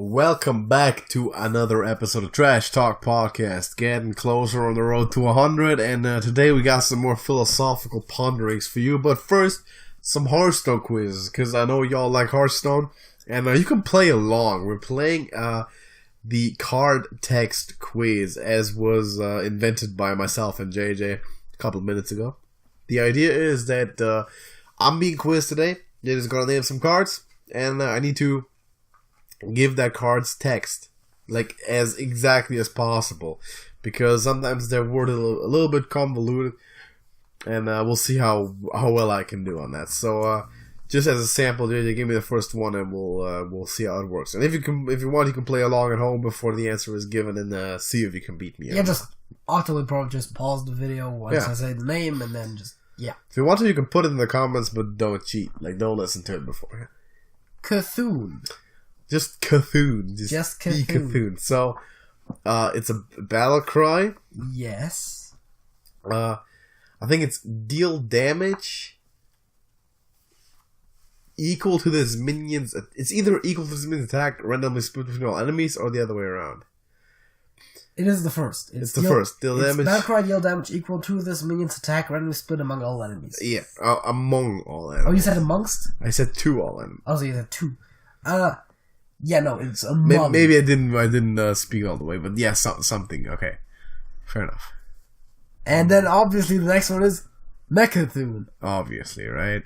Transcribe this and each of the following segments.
Welcome back to another episode of Trash Talk Podcast. Getting closer on the road to 100, and today we got some more philosophical ponderings for you. But first, some Hearthstone quizzes, because I know y'all like Hearthstone, and you can play along. We're playing the card text quiz, as was invented by myself and JJ a couple minutes ago. The idea is that I'm being quizzed today. You're just going to name some cards, and I need to give that card's text like as exactly as possible, because sometimes they're worded a little bit convoluted, and we'll see how well I can do on that. So just as a sample, JJ, give me the first one, and we'll see how it works. And if you want, you can play along at home before the answer is given, and see if you can beat me. Yeah, just ultimately probably just pause the video once I say the name, and then just If you want to, you can put it in the comments, but don't cheat. Like, don't listen to it before. Cthulhu. Just Cthulhu. Just Cthulhu. Cthulhu. So, it's a battle cry. Yes. I think it's deal damage equal to this minion's... It's either equal to this minion's attack randomly split between all enemies, or the other way around. It is the first. It's the first. Deal damage. Battle cry, deal damage equal to this minion's attack randomly split among all enemies. Yeah, among all enemies. Oh, you said amongst? I said to all enemies. Oh, so you said two. Yeah, no, it's among. Maybe I didn't speak all the way, but yeah, something. Okay, fair enough. And then obviously the next one is Mechathune. Obviously, right?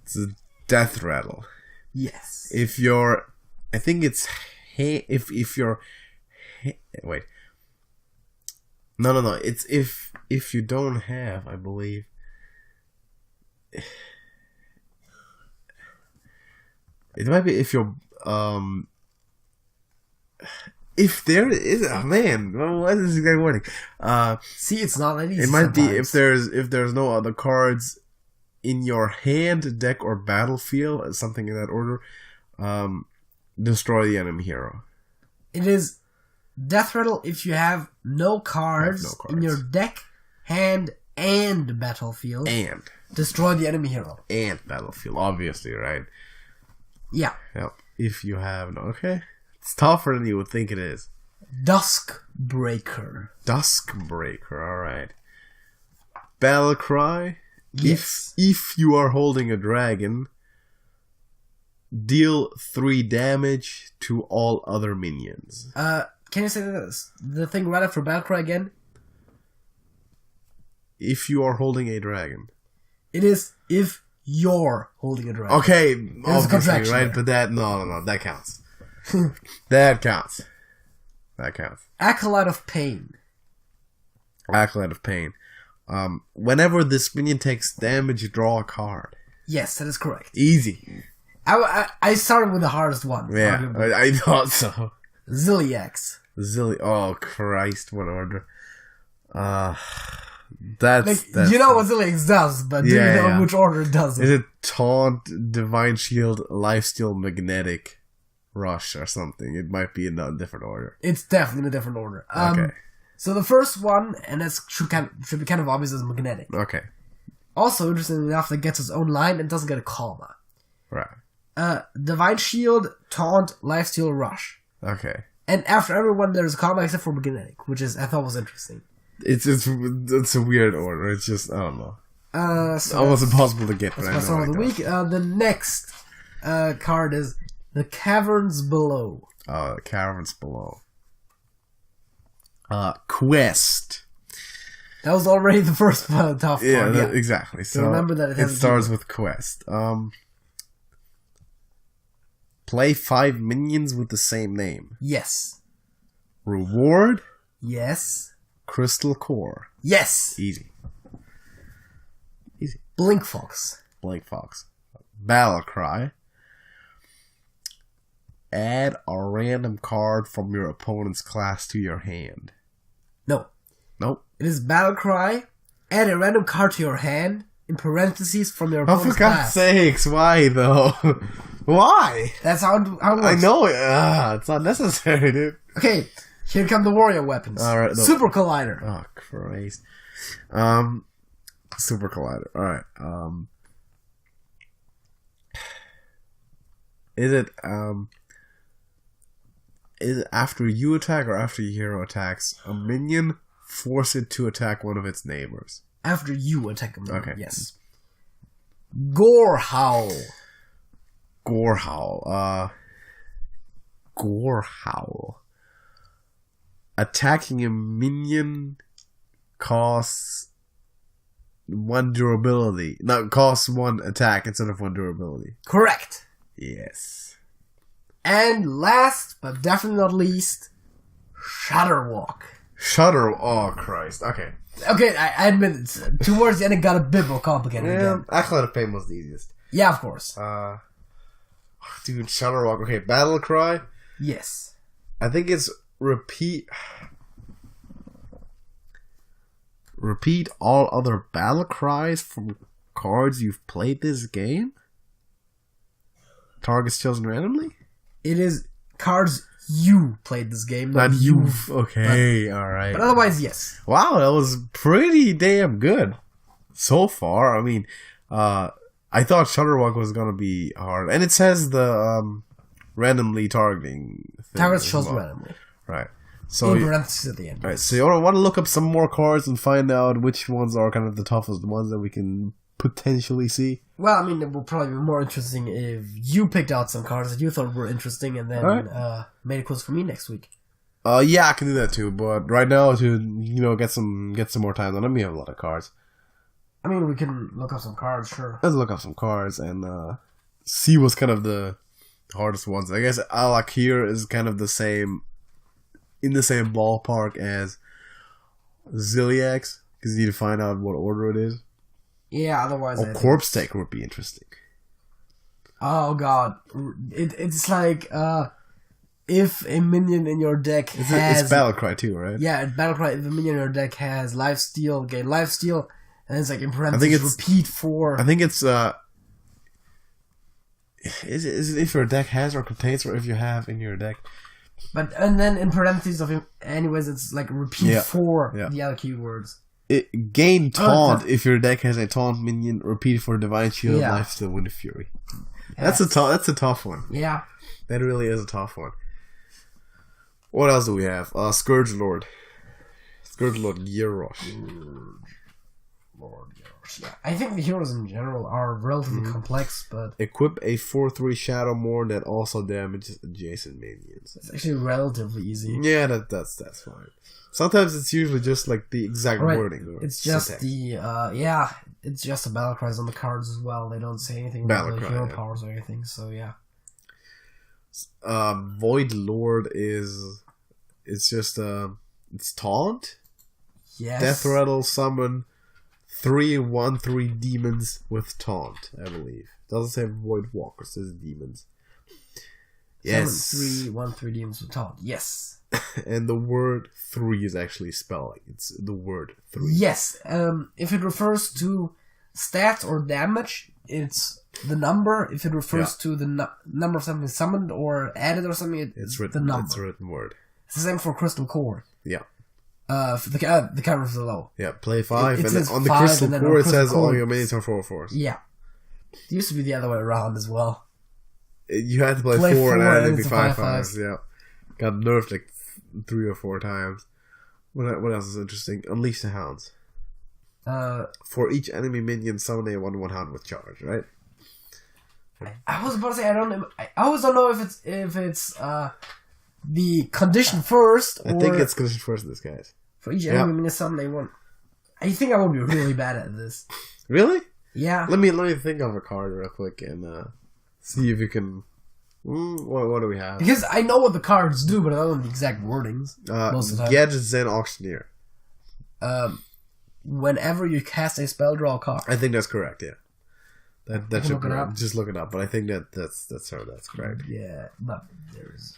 It's a death rattle. Yes. If you're, I think it's if you're, wait. No. It's if you don't have, I believe. It might be if you're if there is what is this guy wording? See, it's not that easy. It might sometimes. be if there's no other cards in your hand, deck, or battlefield, something in that order. Destroy the enemy hero. It is death rattle if you have no cards in your deck, hand, and battlefield. And destroy the enemy hero. And battlefield, obviously, right? Yeah. Yep. If you have no, okay. It's tougher than you would think it is. Duskbreaker. Duskbreaker, alright. Battle cry. Yes. If you are holding a dragon, deal 3 damage to all other minions. Can you say this? The thing right after battle cry again? If you are holding a dragon. It is if you're holding a dragon. Okay, obviously, right? There. But that counts. That counts. That counts. Acolyte of Pain. Acolyte of Pain. Whenever this minion takes damage, you draw a card. Yes, that is correct. Easy. I started with the hardest one. Yeah, I thought so. Zilliax. Oh, Christ, what order. That's you know what Zilliax does, but do you know which order it does it? Is it Taunt, Divine Shield, Lifesteal, Magnetic, Rush, or something? It might be in a different order. It's definitely in a different order. Okay. So the first one, and that should be kind of obvious, is Magnetic. Okay. Also, interestingly enough, that gets its own line and doesn't get a comma. Right. Divine Shield, Taunt, Lifesteal, Rush. Okay. And after everyone, there's a comma except for Magnetic, which I thought was interesting. It's a weird order. It's just, I don't know. So almost impossible to get. That's my song of the week. The next card is The Caverns Below. The Caverns Below. Quest. That was already the first tough part. Yeah, exactly. So remember that it starts with Quest. Play 5 minions with the same name. Yes. Reward. Yes. Crystal Core. Yes. Easy. Blink Fox. Battle Cry. Add a random card from your opponent's class to your hand. No. Nope. It is Battle Cry. Add a random card to your hand, in parentheses, from your opponent's class. Oh, for God's sakes, why though? Why? That's how it works. I know it. It's not necessary, dude. Okay, here come the warrior weapons. All right, no. Super Collider. Oh, Christ. Super Collider. All right. Is it after you attack or after your hero attacks a minion, force it to attack one of its neighbors. After you attack a minion, okay. Yes. Gore Howl. Gore Howl. Gore Howl. Attacking a minion costs 1 durability. No, costs 1 attack instead of 1 durability. Correct. Yes. And last, but definitely not least, Shudderwalk. Oh, Christ. Okay. Okay, I admit it. Towards the end, it got a bit more complicated again. Acolyte of Pain was the easiest. Yeah, of course. Dude, Shudderwalk. Okay, Battle Cry. Yes. I think it's repeat all other battle cries from cards you've played this game. Targets chosen randomly. It is cards you played this game, not you've. Okay, all right. But otherwise, yes. Wow, that was pretty damn good so far. I mean, I thought Shudderwalk was gonna be hard, and it says the randomly targeting thing targets chosen randomly. Right. So in parentheses at the end. Right. So you want to look up some more cards and find out which ones are kind of the toughest, the ones that we can potentially see. Well, I mean, it will probably be more interesting if you picked out some cards that you thought were interesting and then made a quiz for me next week. Yeah, I can do that too. But right now, to get some more time, then let me have a lot of cards. I mean, we can look up some cards, sure. Let's look up some cards and see what's kind of the hardest ones. I guess Al-Akir is kind of in the same ballpark as Ziliax, because you need to find out what order it is. Yeah, otherwise... Or Corpse Taker would be interesting. Oh god. It's like, if a minion in your deck has... It's Battlecry too, right? Yeah, Battlecry, if a minion in your deck has Lifesteal, gain Lifesteal, and it's like in parentheses, repeat 4... I think it's, Is it if your deck has or contains, or if you have in your deck... And then in parentheses of him, anyways, it's like repeat 4 the other keywords. Gain taunt if your deck has a taunt minion. Repeat for Divine Shield, Lifesteal, Wind Fury. That's a tough one. Yeah, that really is a tough one. What else do we have? Scourge Lord Gyrosh. Yeah, I think the heroes in general are relatively complex, but... Equip a 4/3 Shadow Morn that also damages adjacent minions. It's actually relatively easy. Yeah, that's fine. Sometimes it's usually just like the exact wording. It's just it's just the battle cries on the cards as well. They don't say anything about the hero powers or anything, so yeah. Void Lord is... It's just, it's taunt? Yes. Death Rattle, summon... 3/1/3 demons with taunt, I believe. Doesn't say Void Walkers, it says demons. Yes. Summon 3/1/3 demons with taunt. Yes. And the word 3 is actually spelling. It's the word 3. Yes. If it refers to stats or damage, it's the number. If it refers to the number of something summoned or added or something, it's the number. It's a written word. It's the same for Crystal Core. Yeah. For the cover is below. Yeah, play 5, and then on the Crystal Core it says all your minions are 4/4s. Yeah. It used to be the other way around as well. You had to play 4 and then it'd be 5/5s. Yeah. Got nerfed like 3 or 4 times. What else is interesting? Unleash the Hounds. For each enemy minion, summon a 1/1 hound with charge, right? I was about to say, I always don't know if it's the condition first, or... I think it's condition first in this case. For each enemy minion summon a 1. I think I will be really bad at this. Really? Yeah. Let me think of a card real quick and see if you can... what do we have? Because I know what the cards do, but I don't know the exact wordings. Most of the time. Gadget Zen Auctioneer. Whenever you cast a spell, draw a card. I think that's correct, yeah. That should be right. Just look it up, but I think that's correct. Yeah, but there's...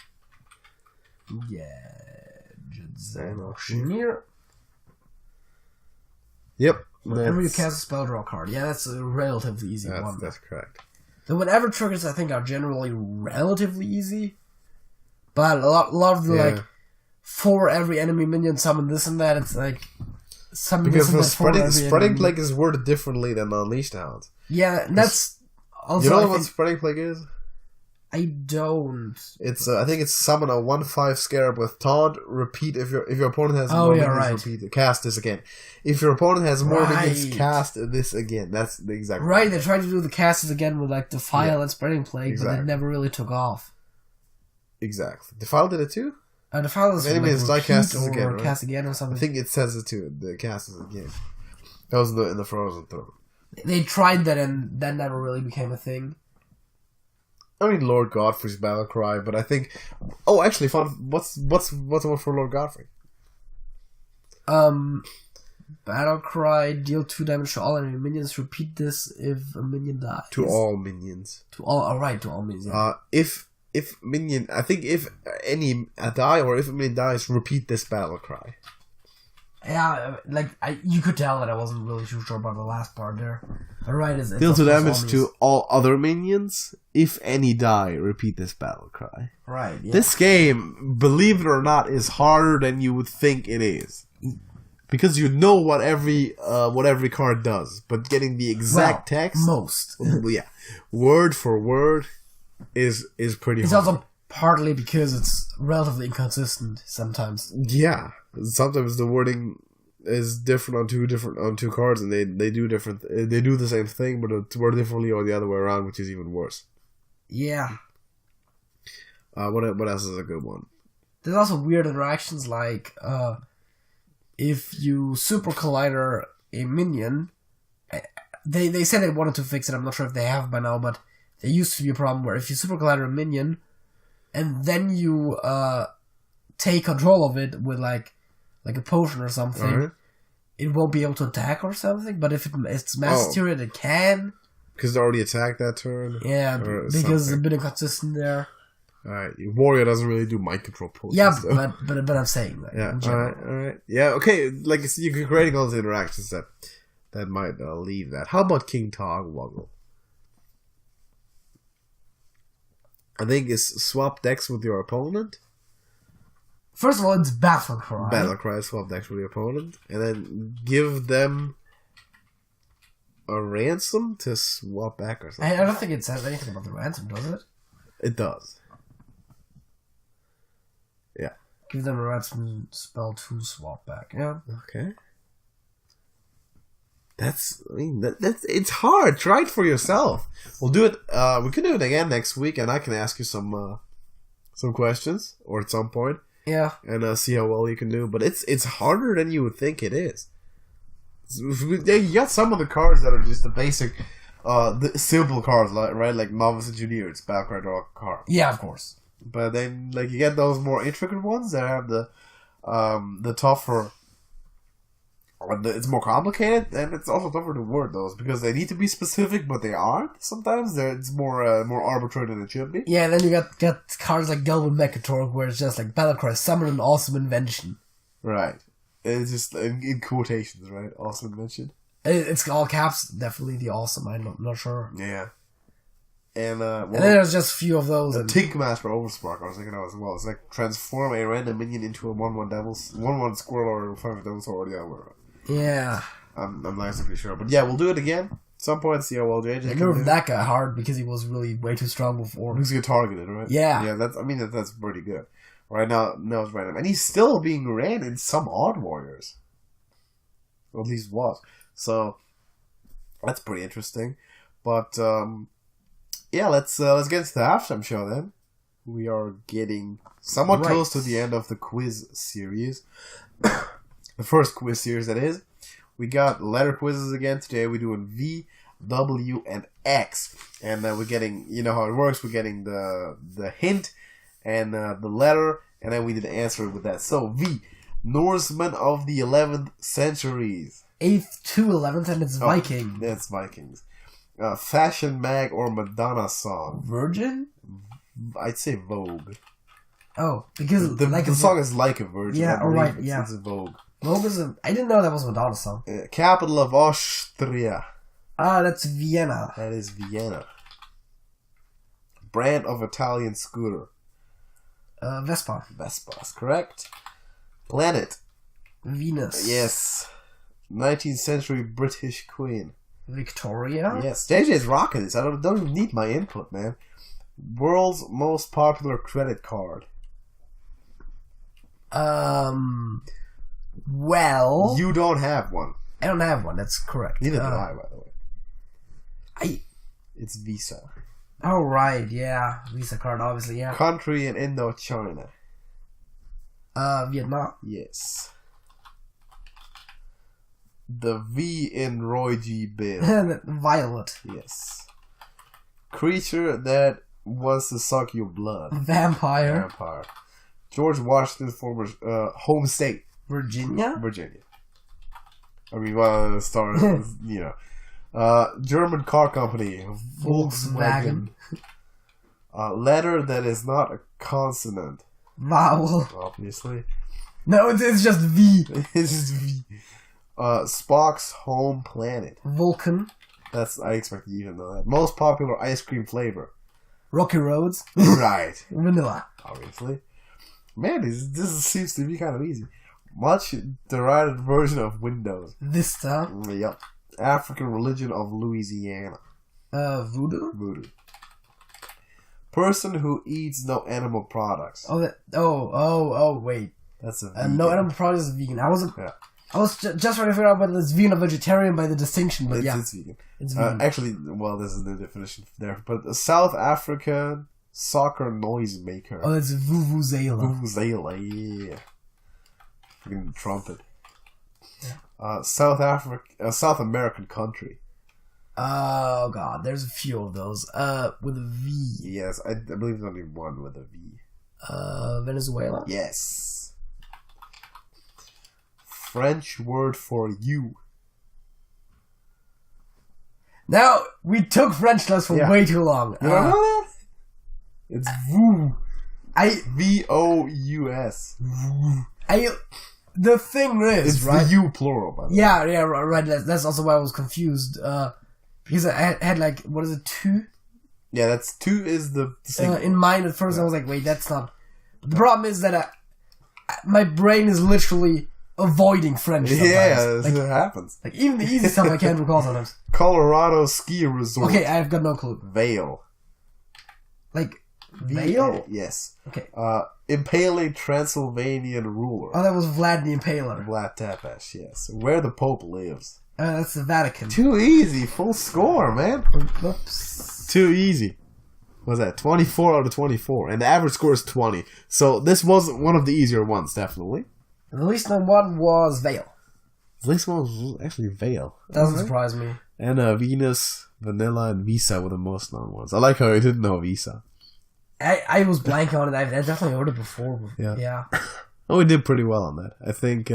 Gadget Zen Auctioneer. Yep. Whenever you cast a spell, draw a card. Yeah, that's a relatively easy one. That's correct. The whenever triggers, I think, are generally relatively easy. But a lot of the, like, for every enemy minion, summon this and that, it's like... Because Spreading Plague is worded differently than Unleash the Hounds. Yeah, and that's... Also, you know what Spreading Plague is? I don't. It's I think it's summon a 1/5 scarab with taunt. Repeat if your opponent has more minions. Right. Repeat. Cast this again. If your opponent has more minions, cast this again. That's the exact. Right. They tried to do the casts again with like Defile and Spreading Plague, but it never really took off. Exactly. Defile did it too. Defile is like cast this again, right? cast again or something. I think it says it too. The cast is again. That was in the Frozen Throne. They tried that and that never really became a thing. I mean, Lord Godfrey's battle cry, but I think. Oh, actually, what's the one for Lord Godfrey? Battle cry, deal 2 damage to all enemy minions. Repeat this if a minion dies. To all minions. To all minions. Yeah. If minion, I think if any die or if a minion dies, repeat this battle cry. Yeah, you could tell that I wasn't really too sure about the last part there. But right, it's deal 2 damage to all other minions. If any die, repeat this battle cry. Right. Yeah. This game, believe it or not, is harder than you would think it is, because you know what every card does, but getting the exact text, word for word, is pretty. It's hard. Also partly because it's relatively inconsistent sometimes. Yeah. Sometimes the wording is different on two cards, and they do the same thing, but it's worded differently or the other way around, which is even worse. Yeah. What else is a good one? There's also weird interactions like if you Super Collider a minion, they said they wanted to fix it. I'm not sure if they have by now, but there used to be a problem where if you Super Collider a minion, and then you take control of it with like a potion or something, it won't be able to attack or something. But if it's Mass Tyrion, it can. Because they already attacked that turn? Yeah, because it's a bit inconsistent there. Alright, Warrior doesn't really do mind control potions. Yeah, but I'm saying that. Yeah, alright. Yeah, okay, like you're creating all these interactions that might leave that. How about King Togwuggle? I think it's swap decks with your opponent. First of all, it's Battle Cry. Battle Cry, swap decks with your opponent. And then give them a ransom to swap back or something. I don't think it says anything about the ransom, does it? It does. Yeah. Give them a ransom spell to swap back, yeah. Okay. That's it's hard. Try it for yourself. We'll do it. We can do it again next week, and I can ask you some questions or at some point. Yeah. And see how well you can do. But it's harder than you would think it is. You got some of the cards that are just the basic, the simple cards, like Novice Engineer. It's background draw card. Yeah, of course. But then you get those more intricate ones that have the tougher. It's more complicated, and it's also tougher to word those because they need to be specific, but they aren't. Sometimes it's more arbitrary than it should be. Yeah, and then you got cards like Gelwin Mechatorg, where it's just like Battlecry, summon an awesome invention. Right. It's just in quotations, right? Awesome invention. It's all caps, definitely the awesome. I'm not sure. Yeah. And then there's just a few of those. Tinkmaster Overspark, I was thinking of as well. It's like transform a random minion into a 1/1 1/1 squirrel or a 5 devil sword or the other way around. Yeah. I'm not exactly sure. But yeah, we'll do it again. At some point, see how well JJ can do. That guy hard because he was really way too strong before. He's get targeted, right? Yeah. Yeah, that's pretty good. Right now it's random. And he's still being ran in some Odd Warriors. Or at least was. So, that's pretty interesting. But, yeah, let's get into the halftime show then. We are getting somewhat close to the end of the quiz series. The first quiz series, that is. We got letter quizzes again today. We're doing V, W, and X. And we're getting, you know how it works, we're getting the hint and the letter, and then we need to answer it with that. So, V, Norsemen of the 11th centuries. 8th to 11th, and it's Viking. That's Vikings. Fashion mag or Madonna song. Virgin? I'd say Vogue. Oh, because the song is like a virgin. Yeah, alright, yeah. It's Vogue. Vogue is I didn't know that was a Madonna song. Capital of Austria. That's Vienna. That is Vienna. Brand of Italian scooter. Vespa. Vespa is correct. Planet. Venus. Yes. 19th century British queen. Victoria. Yes. JJ's rocking this. I don't even need my input, man. World's most popular credit card. Well, You don't have one. I don't have one. That's correct. Neither do I, by the way. It's Visa. Oh, right. Yeah. Visa card, obviously, yeah. Country in Indochina. Vietnam. Yes. The V in Roy G. Biv. Violet. Yes. Creature that wants to suck your blood. Vampire. George Washington's former home state. Virginia. I mean, German car company. Volkswagen. Letter that is not a consonant. Vowel. Obviously. No, it's just V. It's just V. Spock's home planet. Vulcan. I expect you to know that. Most popular ice cream flavor. Rocky Roads. Right. Vanilla. Obviously. Man, this seems to be kind of easy. Much derided version of Windows. Vista. Yep. African religion of Louisiana. Voodoo. Person who eats no animal products. Wait. That's a vegan. No animal products is vegan. I was just trying to figure out whether it's vegan or vegetarian by the distinction, but it's vegan. It's vegan. Actually, well, this is the definition there. But a South African soccer noisemaker. Oh, that's Vuvuzela. Vuvuzela, yeah. Freaking trumpet. Yeah. South American country. Oh god, there's a few of those. With a V. Yes, I believe there's only one with a V. Venezuela. Yes. French word for you. Now we took French class for way too long. You don't know that? It's vous. V-O-U-S. The thing is, it's right? the you plural, by the way. Yeah, right. That's also why I was confused. Because I had like, what is it, 2? Yeah, that's 2 is the single. In mind at first, I was like, wait, that's not. But the problem is that my brain is literally avoiding French sometimes. Yeah, it happens. Like, even the easy stuff I can't recall sometimes. Colorado ski resort. Okay, I've got no clue. Vale. Like, Vale? Yes. Okay. Impaling Transylvanian ruler. Oh, that was Vlad the Impaler. Vlad Tepes, yes. Where the Pope lives. That's the Vatican. Too easy. Full score, man. Oops. Too easy. What's that? 24 out of 24. And the average score is 20. So this was one of the easier ones, definitely. And the least known one was Vale. The least one was actually Vale. Doesn't surprise me. And Venus, Vanilla, and Visa were the most known ones. I like how I didn't know Visa. I was blank on it. I definitely heard it before. Yeah. Oh, we did pretty well on that. I think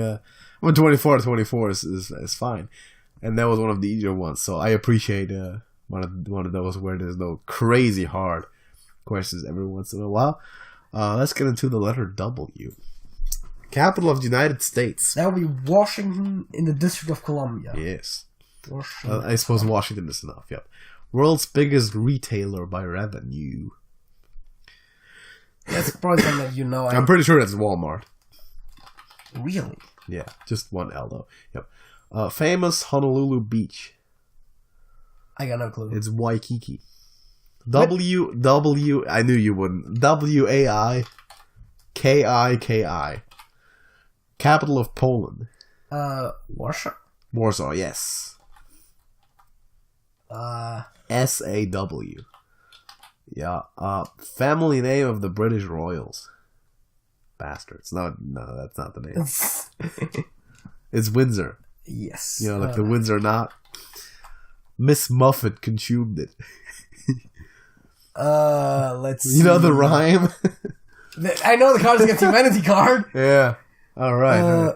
24 to 24 is fine. And that was one of the easier ones. So I appreciate one of those where there's no crazy hard questions every once in a while. Let's get into the letter W. Capital of the United States. That would be Washington in the District of Columbia. Yes. I suppose Washington is enough, yep. World's biggest retailer by revenue. That's probably something that you know. I'm pretty sure that's Walmart. Really? Yeah, just one L though. Yep. Famous Honolulu beach. I got no clue. It's Waikiki. I knew you wouldn't. Waikiki. Capital of Poland. Warsaw. Warsaw, yes. SAW. Yeah. Family name of the British Royals. Bastards. No, that's not the name. It's Windsor. Yes. You know, like the Windsor knot. Miss Muffet consumed it. Let's see. You know the rhyme? I know the card is against humanity card. Yeah. All right.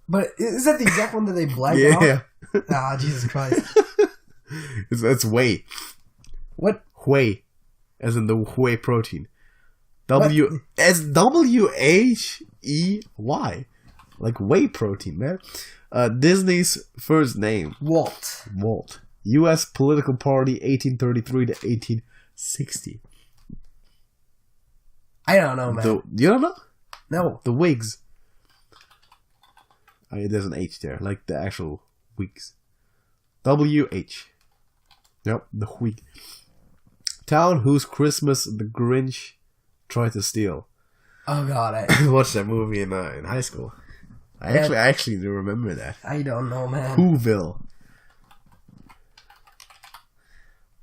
But is that the exact one that they blacked out? Yeah. Ah, Jesus Christ. It's whey. What? Whey. As in the whey protein. W-H-E-Y. Like whey protein, man. Disney's first name. Walt. U.S. political party 1833 to 1860. I don't know, man. You don't know? No. The Whigs. There's an H there, like the actual Whigs. W-H. Yep, the Whig. Town whose Christmas the Grinch tried to steal. Oh god, I watched that movie in high school. I actually do remember that. I don't know, man. Whoville.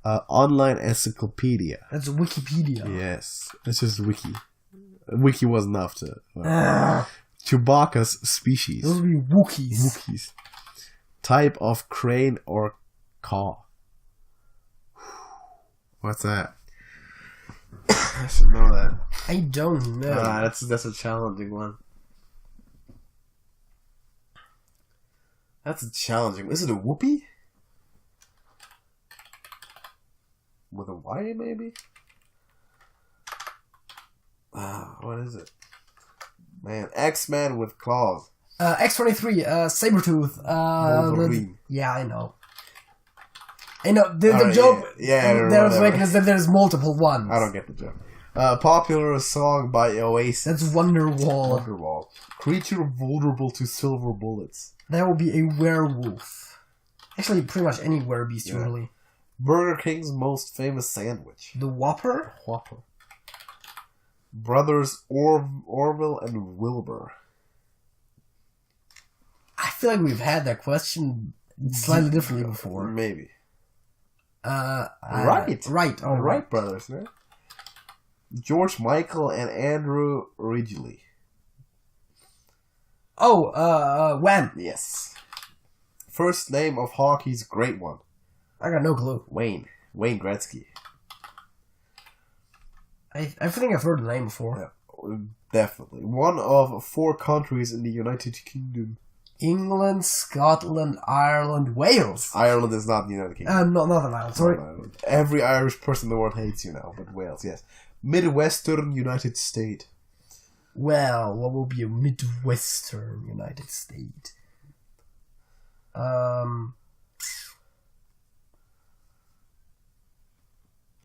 Online encyclopedia. That's Wikipedia. Yes, that's just wiki. Wiki wasn't enough to. Chewbacca's species. Those would be Wookiees. Wookiees. Type of crane or caw. What's that? I should know that. I don't know. That's a challenging one. That's a challenging. Is it a whoopee? With a Y, maybe? What is it? Man, X-Man with claws. X-23, Sabretooth. Wolverine. Yeah, I know. The joke there's making is that there's multiple ones. I don't get the joke. Popular song by Oasis. That's Wonderwall. Wonderwall. Creature vulnerable to silver bullets. That will be a werewolf. Actually, pretty much any werebeast, usually. Burger King's most famous sandwich. The Whopper? Whopper. Brothers Orville and Wilbur. I feel like we've had that question slightly differently before. Maybe. Right. Oh, Wright brothers, man. George Michael and Andrew Ridgely. Oh, Wham. Yes. First name of hockey's great one. I got no clue. Wayne Gretzky. I think I've heard the name before. Yeah, definitely. One of 4 countries in the United Kingdom. England, Scotland, Ireland, Wales. Ireland is not the United Kingdom. Northern Ireland, sorry. Every Irish person in the world hates you now, but Wales, yes. Midwestern United State. Well, what will be a Midwestern United State?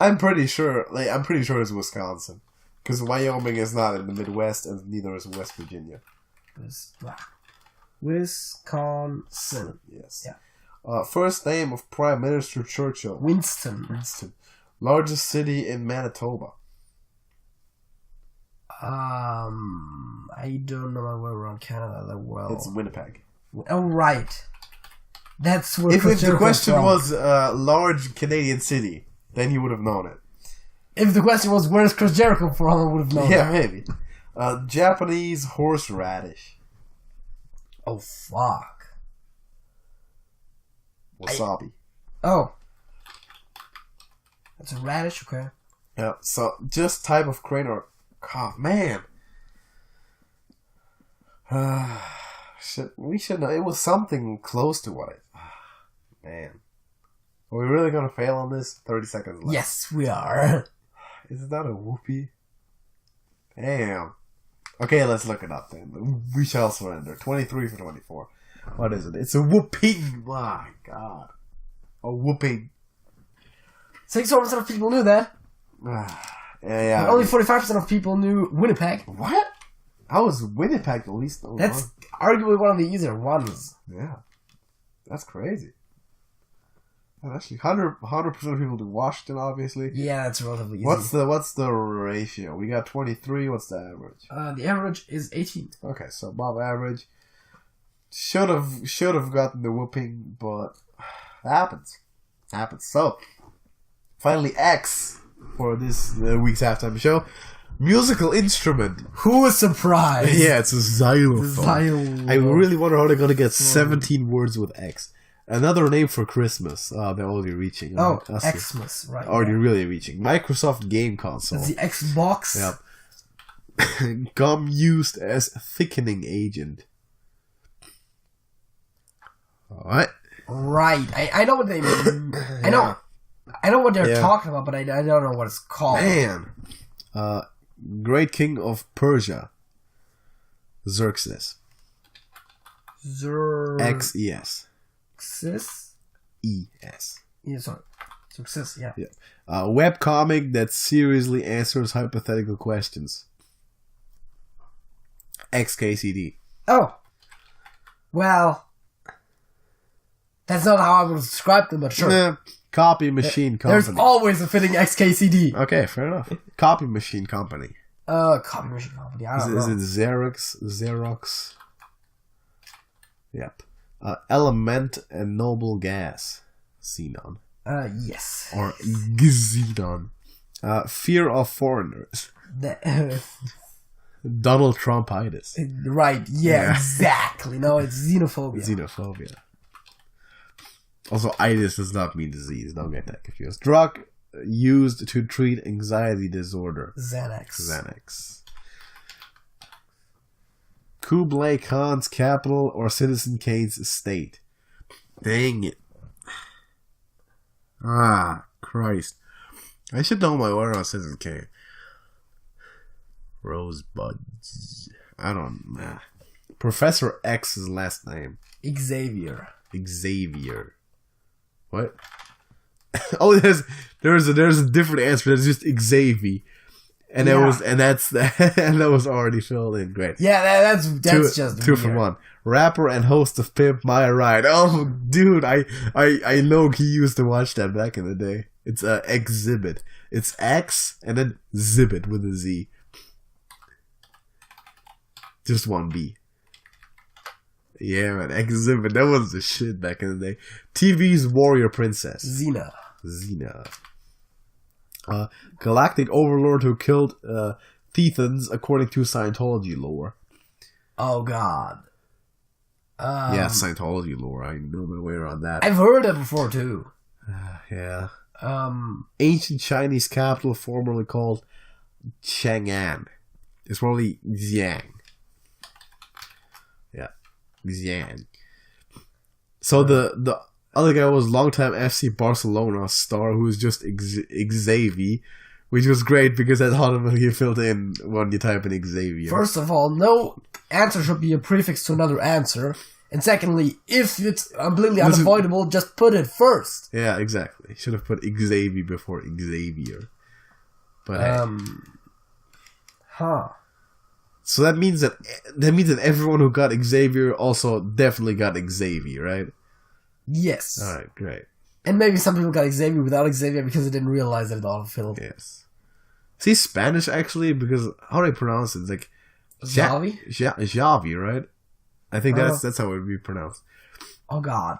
I'm pretty sure it's Wisconsin. Because Wyoming is not in the Midwest, and neither is West Virginia. Wisconsin. Yes. Yeah. First name of Prime Minister Churchill. Winston. Largest city in Manitoba. I don't know my way around Canada that well. It's Winnipeg. Oh, right. That's where if the question was large Canadian city, then you would have known it. If the question was where's Chris Jericho from, I would have known it. Yeah, maybe. Japanese horseradish. Oh, fuck. Wasabi. Oh. That's a radish, okay. Yeah, so just type of crane or... Oh, man. We should know. It was something close to what man. Are we really going to fail on this? 30 seconds left. Yes, we are. Is that a whoopee? Damn. Okay, let's look it up then. We shall surrender. 23 for 24. What is it? It's a whooping. My God. A whooping. 64% of people knew that. Yeah. But only 45% of people knew Winnipeg. What? How was Winnipeg the least known? That's arguably one of the easier ones. Yeah. That's crazy. And actually, 100% of people do Washington, obviously. Yeah, that's relatively easy. What's the ratio? We got 23. What's the average? The average is 18. Okay, so above average. Should have gotten the whooping, but happens. So, finally, X for this week's halftime show. Musical instrument. Who was surprised? Yeah, it's a xylophone. I really wonder how they're gonna get 17 words with X. Another name for Christmas. Oh, they're already reaching. Oh, Xmas, right. Already really reaching. Microsoft Game Console. It's the Xbox. Yep. Gum used as thickening agent. Alright. Right. I know what they mean. I know what they're talking about, but I don't know what it's called. Man. Great King of Persia. Xerxes. X-E-S. Xerxes? E-S. Yeah, sorry. Xerxes, yeah. Webcomic that seriously answers hypothetical questions. XKCD. Oh. Well. That's not how I would describe them, but sure. Yeah, copy machine company. There's always a fitting XKCD. Okay, fair enough. Copy machine company. Copy machine company. I don't know. Is it Xerox? Yep. Element and noble gas. Xenon. Yes. Or Xenon. Fear of foreigners. Donald Trumpitis. Right, yeah, exactly. No, it's xenophobia. Xenophobia. Also, itis does not mean disease. Don't get that confused. Drug used to treat anxiety disorder. Xanax. Kublai Khan's capital or Citizen Kane's estate. Dang it. Ah, Christ. I should know my word on Citizen Kane. Rosebuds. I don't know. Professor X's last name. Xavier. What? Oh, there's a different answer. There's just Xavier, and that was already filled in. Great. Yeah, that's just two weird. for one. Rapper and host of Pimp My Ride. Oh, dude, I know he used to watch that back in the day. It's Exhibit. It's X and then Zibit with a Z. Just one B. Yeah, man, Exhibit. That was the shit back in the day. TV's Warrior Princess. Xena. Galactic Overlord who killed Thethans according to Scientology lore. Oh, God. Yeah, Scientology lore. I know my way around that. I've heard it before, too. Yeah. Ancient Chinese capital formerly called Chang'an. It's probably Xiang. Yeah. Xiang. So the other guy was longtime FC Barcelona star who was just Xavier, which was great because that automatically filled in when you type in Xavier. First of all, no answer should be a prefix to another answer. And secondly, if it's completely unavoidable, just put it first. Yeah, exactly. Should have put Xavier before Xavier. But So that means that everyone who got Xavier also definitely got Xavier, right? Yes. All right, great. And maybe some people got Xavier without Xavier because they didn't realize that it autofilled. Yes. See, Spanish actually, because how do I pronounce it? It's like Xavi? Xavi, right? I think that's how it would be pronounced. Oh, God.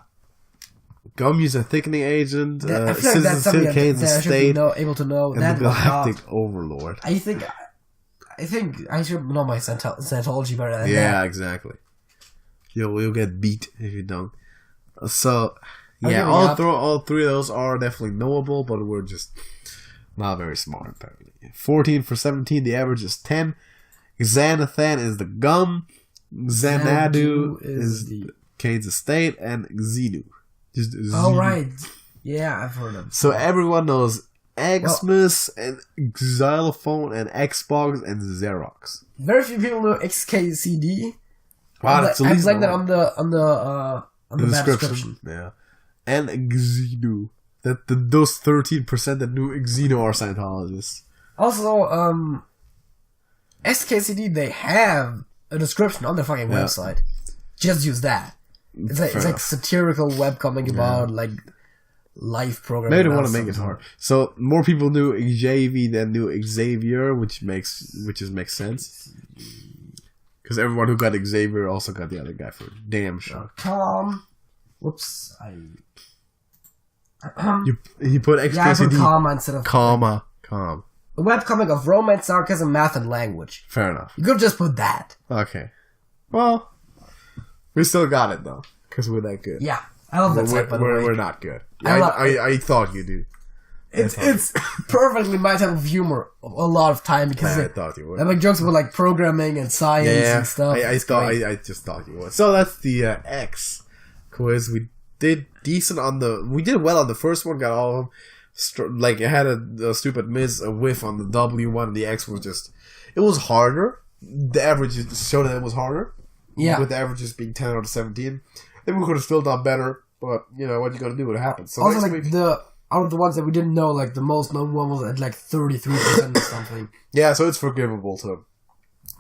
Gum use a thickening agent. I feel like that's something that I should be able to know. And the Galactic Overlord. I think I should know my Scientology better than that. Yeah, exactly. You'll get beat if you don't. So, yeah, all three of those are definitely knowable, but we're just not very smart, apparently. 14 for 17, the average is 10. Xanathan is the gum. Xanadu is Kane's estate. And Xenu. Just oh, right. Yeah, I've heard of it. So everyone knows Xmas and Xylophone and Xbox and Xerox. Very few people know XKCD. Wow, that's I like that on the bad description. Yeah. And Xenu. Those 13% that knew Xenu are Scientologists. Also, SKCD, they have a description on their fucking website. Just use that. It's like satirical webcomic about like life programming. Maybe they want to make it hard. So more people knew Xavier than knew Xavier, which makes sense. Because everyone who got Xavier also got the other guy for damn sure. Whoops. You put XKCD. Yeah, I put comma instead of calm. A webcomic of romance, sarcasm, math, and language. Fair enough. You could just put that. Okay. Well, we still got it though, because we're that good. Yeah, I love that site, by the way. We're not good. I thought you do. It's perfectly my type of humor a lot of time because I thought you would. I make jokes about like programming and science and stuff. I just thought you would. So that's the X quiz. We did decent we did well on the first one. Got all of them. Like it had a stupid whiff on the W one. The X was it was harder. The averages showed that it was harder. Yeah. With the averages being 10 out of 17. Then we could have still done better, but you know what you got to do. It happens. So also, like out of the ones that we didn't know, like the most known one was at like 33% or something. Yeah, so it's forgivable to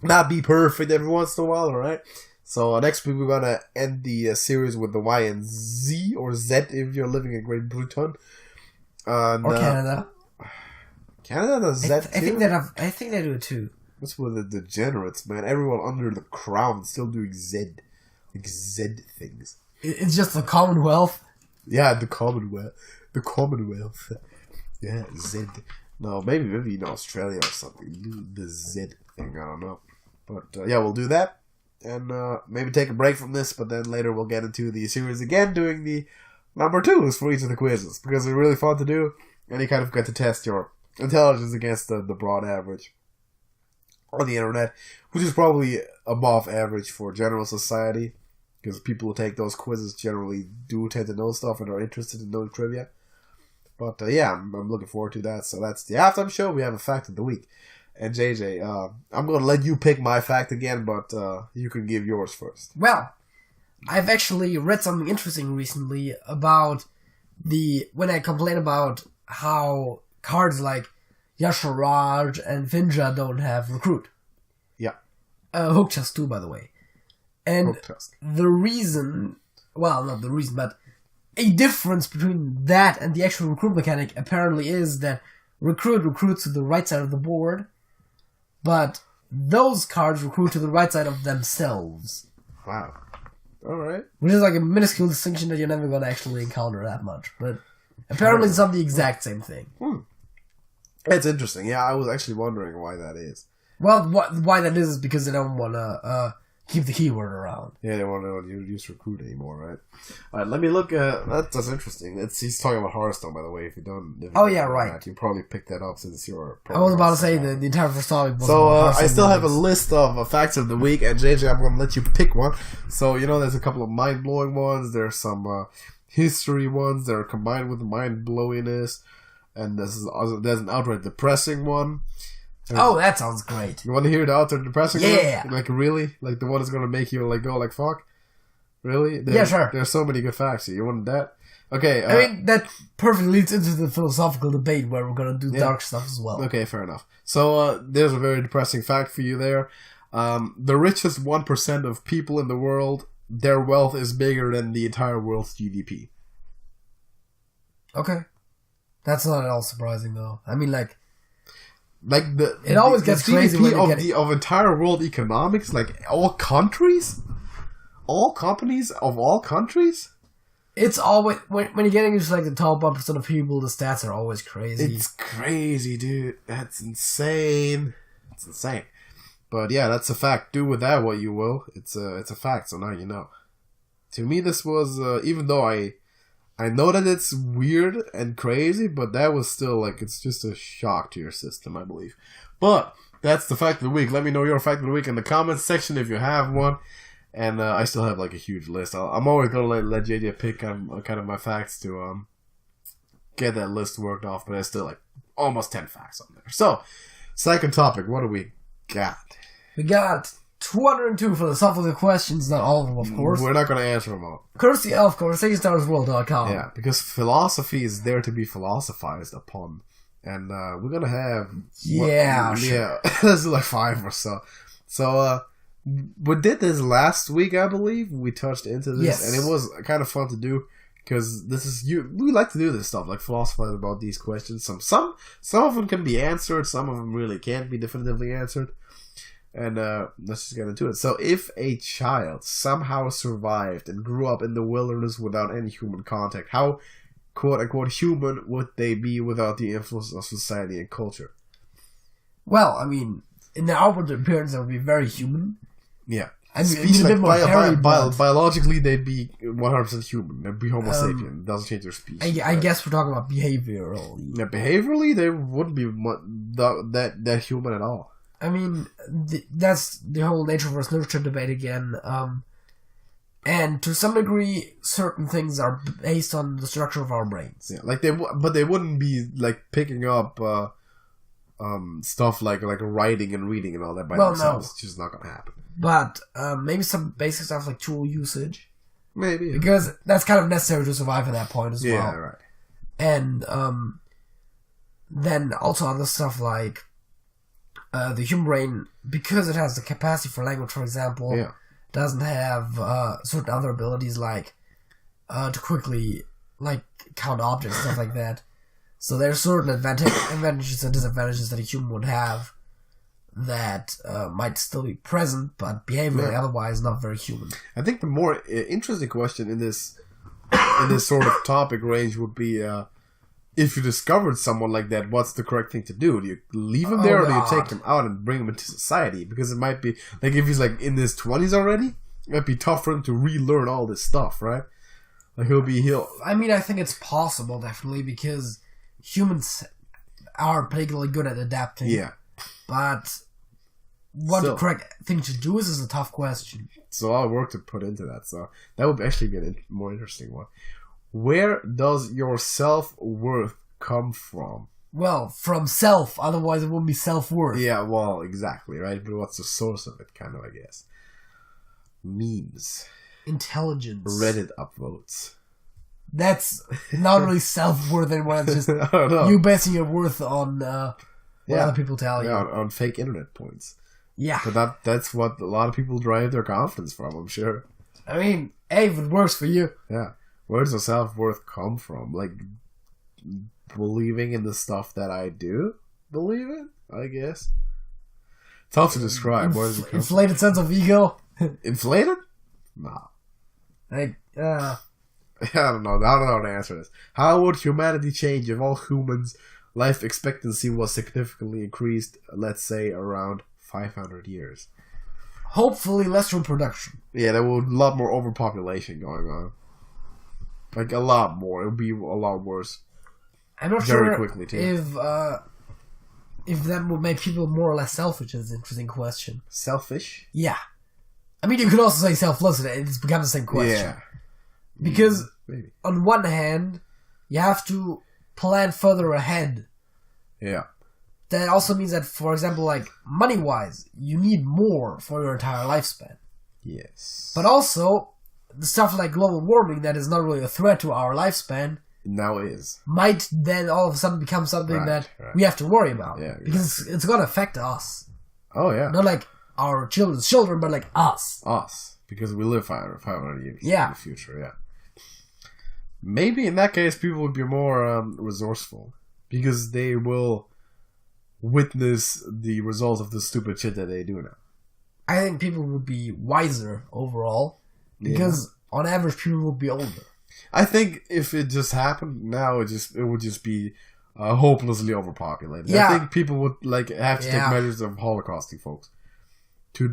not be perfect every once in a while, alright? So next week we're gonna end the series with the Y and Z, or Z if you're living in Great Britain. Or Canada. Canada does Z too? I think they do it too. That's where the degenerates, man. Everyone under the crown still doing Z. Like Z things. It's just the Commonwealth. Yeah, the Commonwealth. The Commonwealth. Yeah, Z. No, maybe in Australia or something. Do the Z thing, I don't know. But yeah, we'll do that. And maybe take a break from this, but then later we'll get into the series again, doing the number 2s for each of the quizzes. Because they're really fun to do, and you kind of get to test your intelligence against the broad average on the internet, which is probably above average for general society. Because people who take those quizzes generally do tend to know stuff and are interested in knowing trivia. But yeah, I'm looking forward to that. So that's the halftime show. We have a fact of the week. And JJ, I'm going to let you pick my fact again, but you can give yours first. Well, I've actually read something interesting recently about when I complain about how cards like Yasharaj and Finja don't have Recruit. Yeah. Hook Chest too, by the way. And the reason, well, not the reason, but a difference between that and the actual Recruit mechanic apparently is that Recruit recruits to the right side of the board, but those cards recruit to the right side of themselves. Wow. Alright. Which is like a minuscule distinction that you're never going to actually encounter that much. But apparently it's not the exact same thing. It's interesting. Yeah, I was actually wondering why that is. Well, why that is because they don't want to keep the keyword around. Yeah, they won't use Recruit anymore, right? Alright, let me look at... That's interesting. He's talking about Hearthstone, by the way. If you don't... right. You probably picked that up since you're... I was about to say the entire first topic was So, I still have a list of facts of the week, and JJ, I'm going to let you pick one. So, there's a couple of mind-blowing ones. There's some history ones that are combined with mind-blowiness. And there's an outright depressing one. Oh, that sounds great. You want to hear the outright depressing one? Yeah. Like, really? Like, the one that's going to make you, like, go, like, fuck? Really? Yeah, sure. There's so many good facts here. You want that? Okay. I mean, that perfectly leads into the philosophical debate where we're going to do dark stuff as well. Okay, fair enough. So, there's a very depressing fact for you there. The richest 1% of people in the world, their wealth is bigger than the entire world's GDP. Okay. That's not at all surprising, though. I mean, it always gets crazy when of entire world economics, like all countries, all companies of all countries. It's always when you're getting into like the top 1% of people, the stats are always crazy. It's crazy, dude. That's insane. It's insane. But yeah, that's a fact. Do with that what you will. It's a fact. So now you know. To me, this was even though I know that it's weird and crazy, but that was still, it's just a shock to your system, I believe. But that's the fact of the week. Let me know your fact of the week in the comments section if you have one. And I still have, a huge list. I'm always going to let JJ pick kind of my facts to get that list worked off. But there's still, almost 10 facts on there. So, second topic. What do we got? We got 202 philosophical questions, not all of them, of course. We're not going to answer them all. Courtesy of ConversationStartersWorld.com. Yeah, because philosophy is there to be philosophized upon. And we're going to have... Sure. Let's do 5 or so. So, we did this last week, I believe. We touched into this. Yes. And it was kind of fun to do. Because we like to do this stuff, philosophize about these questions. Some of them can be answered. Some of them really can't be definitively answered. And let's just get into it. So, if a child somehow survived and grew up in the wilderness without any human contact, how, quote-unquote, human would they be without the influence of society and culture? Well, I mean, in their outward appearance, they would be very human. Yeah. I mean, biologically, they'd be 100% human. They'd be Homo sapien. It doesn't change their species. I guess we're talking about behaviorally. Yeah, behaviorally, they wouldn't be that human at all. I mean, that's the whole nature versus nurture debate again. And to some degree, certain things are based on the structure of our brains. Yeah, but they wouldn't be picking up stuff like writing and reading and all that by themselves. No. It's just not gonna happen. But maybe some basic stuff like tool usage. Maybe. Yeah. Because that's kind of necessary to survive at that point as well. Yeah, right. And then also other stuff like the human brain, because it has the capacity for language, for example, doesn't have certain other abilities like to quickly like count objects, stuff like that. So there's certain advantages and disadvantages that a human would have that might still be present, but behaviorally otherwise not very human. I think the more interesting question in this sort of topic range would be, if you discovered someone like that, what's the correct thing to do? Do you leave him there, or do you take him out and bring him into society? Because it might be, like, if he's, like, in his 20s already, it might be tough for him to relearn all this stuff, right? Like, I mean, I think it's possible, definitely, because humans are particularly good at adapting. Yeah. But what the correct thing to do is a tough question. It's a lot of work to put into that, so that would actually be a more interesting one. Where does your self-worth come from? Well, from self, otherwise it wouldn't be self-worth. Yeah, well, exactly, right? But what's the source of it, kind of, I guess? Memes. Intelligence. Reddit upvotes. That's not really self-worth anymore, it's just you basing your worth on what other people tell you. Yeah, on fake internet points. Yeah. But that's what a lot of people derive their confidence from, I'm sure. I mean, hey, if it works for you. Yeah. Where does the self-worth come from? Like, believing in the stuff that I do believe in, I guess. It's tough to describe. Where does it come inflated sense of ego? Inflated? Nah. Like, I don't know how to answer this. How would humanity change if all humans' life expectancy was significantly increased, let's say, around 500 years? Hopefully less reproduction. Yeah, there would be a lot more overpopulation going on. Like, a lot more. It would be a lot worse. I'm not very sure quickly, too. If that would make people more or less selfish is an interesting question. Selfish? Yeah. I mean, you could also say selfless, and it's become the same question. Yeah. Because, maybe. On one hand, you have to plan further ahead. Yeah. That also means that, for example, like, money-wise, you need more for your entire lifespan. Yes. But also, the stuff like global warming that is not really a threat to our lifespan now is. Might then all of a sudden become something that we have to worry about. Yeah, because it's going to affect us. Oh, yeah. Not like our children's children, but like us. Us. Because we live 500 years in the future, yeah. Maybe in that case, people would be more resourceful. Because they will witness the results of the stupid shit that they do now. I think people would be wiser overall. Because on average, people would be older. I think if it just happened now, it would just be hopelessly overpopulated. Yeah. I think people would have to take measures of holocausting folks to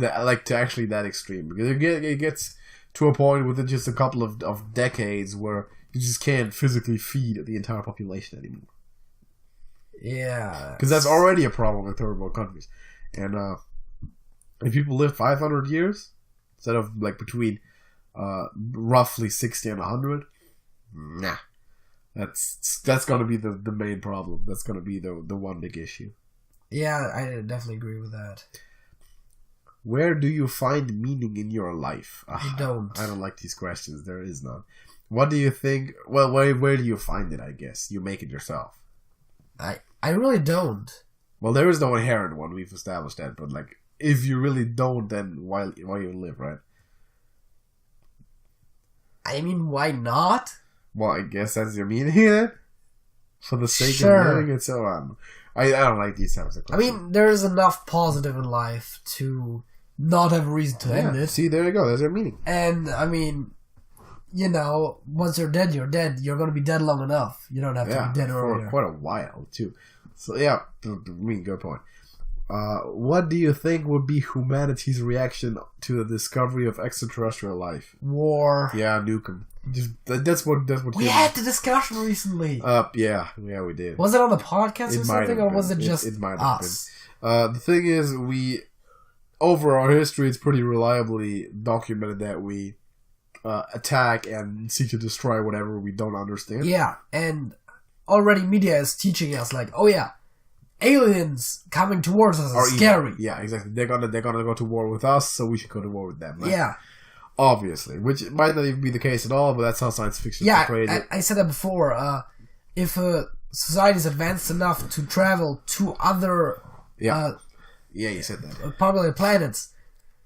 actually that extreme, because it gets to a point within just a couple of decades where you just can't physically feed the entire population anymore. Yeah, because that's already a problem in third world countries, and if people live 500 years instead of between roughly 60 and 100. Nah, that's gonna be the main problem. That's gonna be the one big issue. Yeah, I definitely agree with that. Where do you find meaning in your life? I don't. I don't like these questions. There is none. What do you think? Well, where do you find it? I guess you make it yourself. I really don't. Well, there is no inherent one. We've established that. But if you really don't, then why even live, right? I mean, why not? Well, I guess that's your meaning here. For the sake of living and so on. I don't like these types of questions. I mean, there is enough positive in life to not have a reason to end it. See, there you go. There's your meaning. And, I mean, once you're dead, you're dead. You're going to be dead long enough. You don't have to be dead earlier. For quite a while, too. So, yeah, good point. What do you think would be humanity's reaction to the discovery of extraterrestrial life? War. Yeah, nuke them. That's what. We had the discussion recently. Yeah, we did. Was it on the podcast or something, or was it just it might have us? The thing is, over our history, it's pretty reliably documented that we attack and seek to destroy whatever we don't understand. Yeah, and already media is teaching us, aliens coming towards us are scary. Evil. Yeah, exactly. They're gonna go to war with us, so we should go to war with them. Right? Yeah. Obviously, which might not even be the case at all, but that's how science fiction portrays it. I said that before. If a society is advanced enough to travel to other you said that. Populated planets,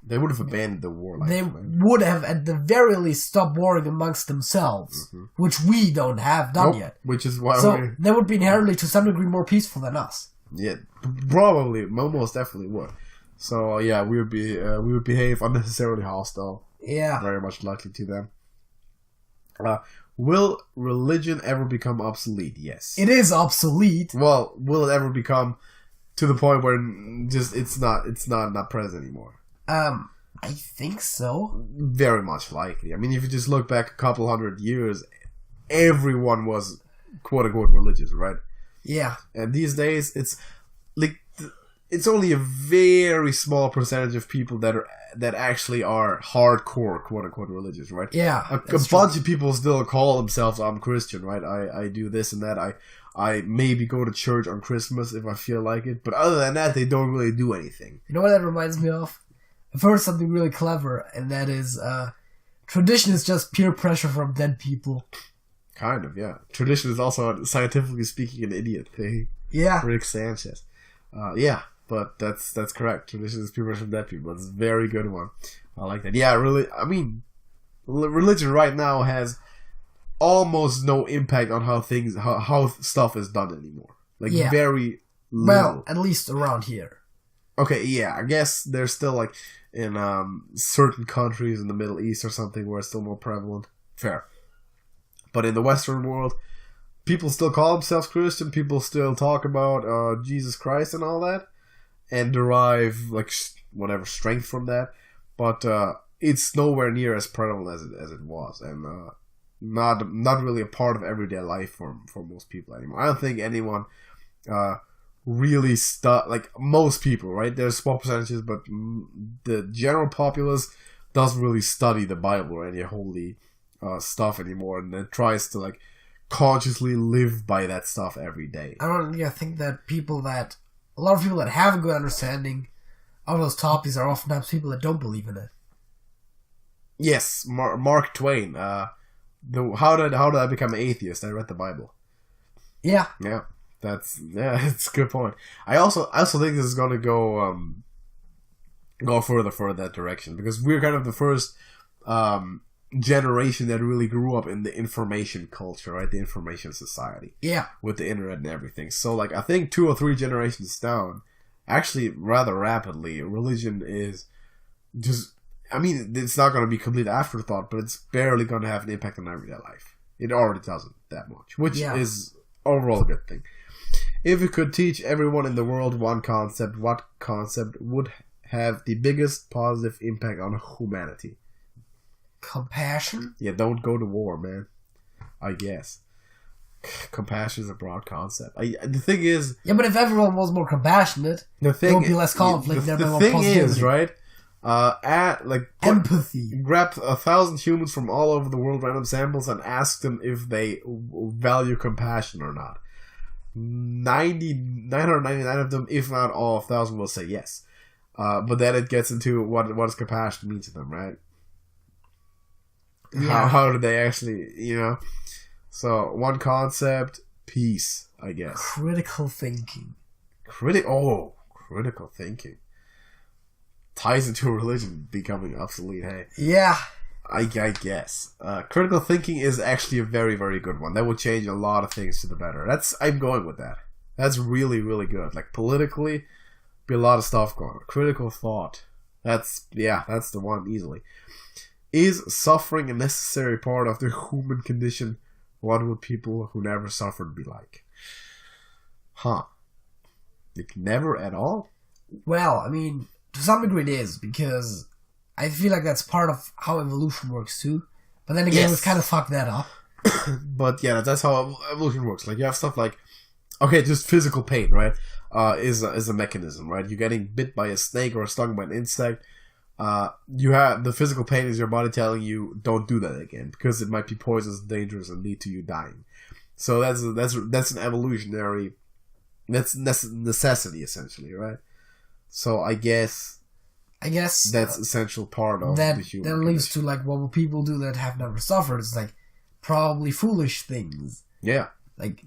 They would have abandoned the war. They would have, at the very least, stopped warring amongst themselves, which we don't have done yet. Which is why they would be inherently, to some degree, more peaceful than us. Yeah, probably, most definitely would. So yeah, we would behave unnecessarily hostile. Yeah, very much likely to them. Will religion ever become obsolete? Yes, it is obsolete. Well, will it ever become to the point where just it's not present anymore? I think so. Very much likely. I mean, if you just look back a couple hundred years, everyone was quote unquote religious, right? Yeah. And these days, it's like it's only a very small percentage of people that actually are hardcore quote unquote religious, right? Yeah. A bunch of people still call themselves I'm Christian, right? I do this and that. I maybe go to church on Christmas if I feel like it, but other than that, they don't really do anything. You know what that reminds me of? I've heard something really clever, and that is, tradition is just peer pressure from dead people. Kind of, yeah. Tradition is also, scientifically speaking, an idiot thing. Yeah. Rick Sanchez. Yeah, but that's correct. Tradition is peer pressure from dead people. It's a very good one. I like that. Yeah, really, I mean, religion right now has almost no impact on how stuff is done anymore. Like, very little. Well, at least around here. Okay, yeah, I guess there's still, like, in certain countries in the Middle East or something where it's still more prevalent. Fair. But in the Western world, people still call themselves Christian. People still talk about Jesus Christ and all that, and derive, like, whatever strength from that. But it's nowhere near as prevalent as it was, and not really a part of everyday life for most people anymore. I don't think anyone really like most people, right? There's small percentages, but the general populace doesn't really study the Bible or any holy stuff anymore, and then tries to like consciously live by that stuff every day. I think that a lot of people that have a good understanding of those topics are oftentimes people that don't believe in it. Yes, Mark Twain. How did I become an atheist? I read the Bible. Yeah. Yeah. It's a good point. I also think this is going to go further that direction, because we're kind of the first generation that really grew up in the information culture, right? The information society. Yeah. With the internet and everything. So, like, I think 2 or 3 generations down, actually rather rapidly, religion is just, I mean, it's not going to be complete afterthought, but it's barely going to have an impact on everyday life. It already doesn't that much, which is overall a good thing. If you could teach everyone in the world one concept, what concept would have the biggest positive impact on humanity? Compassion? Yeah, don't go to war, man. I guess. Compassion is a broad concept. The thing is... Yeah, but if everyone was more compassionate, there would be less conflict. The thing is, right? Empathy. Grab 1,000 humans from all over the world, random samples, and ask them if they value compassion or not. 999 of them, if not all 1,000, will say yes. But then it gets into what does compassion mean to them, right? Yeah. How do they actually, So, one concept, peace, I guess. Critical thinking. Critical thinking. Ties into religion becoming obsolete, hey? Yeah. I guess. Critical thinking is actually a very, very good one. That will change a lot of things to the better. I'm going with that. That's really, really good. Like, politically, be a lot of stuff going on. Critical thought. That's the one easily. Is suffering a necessary part of the human condition? What would people who never suffered be like? Like, never at all? Well, I mean, to some degree it is, because I feel like that's part of how evolution works too. But then again, we've kind of fucked that up. But yeah, that's how evolution works. Like, you have stuff like, okay, just physical pain, right? Is a mechanism, right? You're getting bit by a snake or stung by an insect. You have the physical pain is your body telling you don't do that again, because it might be poisonous, dangerous, and lead to you dying. So that's an evolutionary, that's necessity essentially, right? So I guess that's essential part of the human that leads to, like, what will people do that have never suffered? It's like probably foolish things. Yeah, like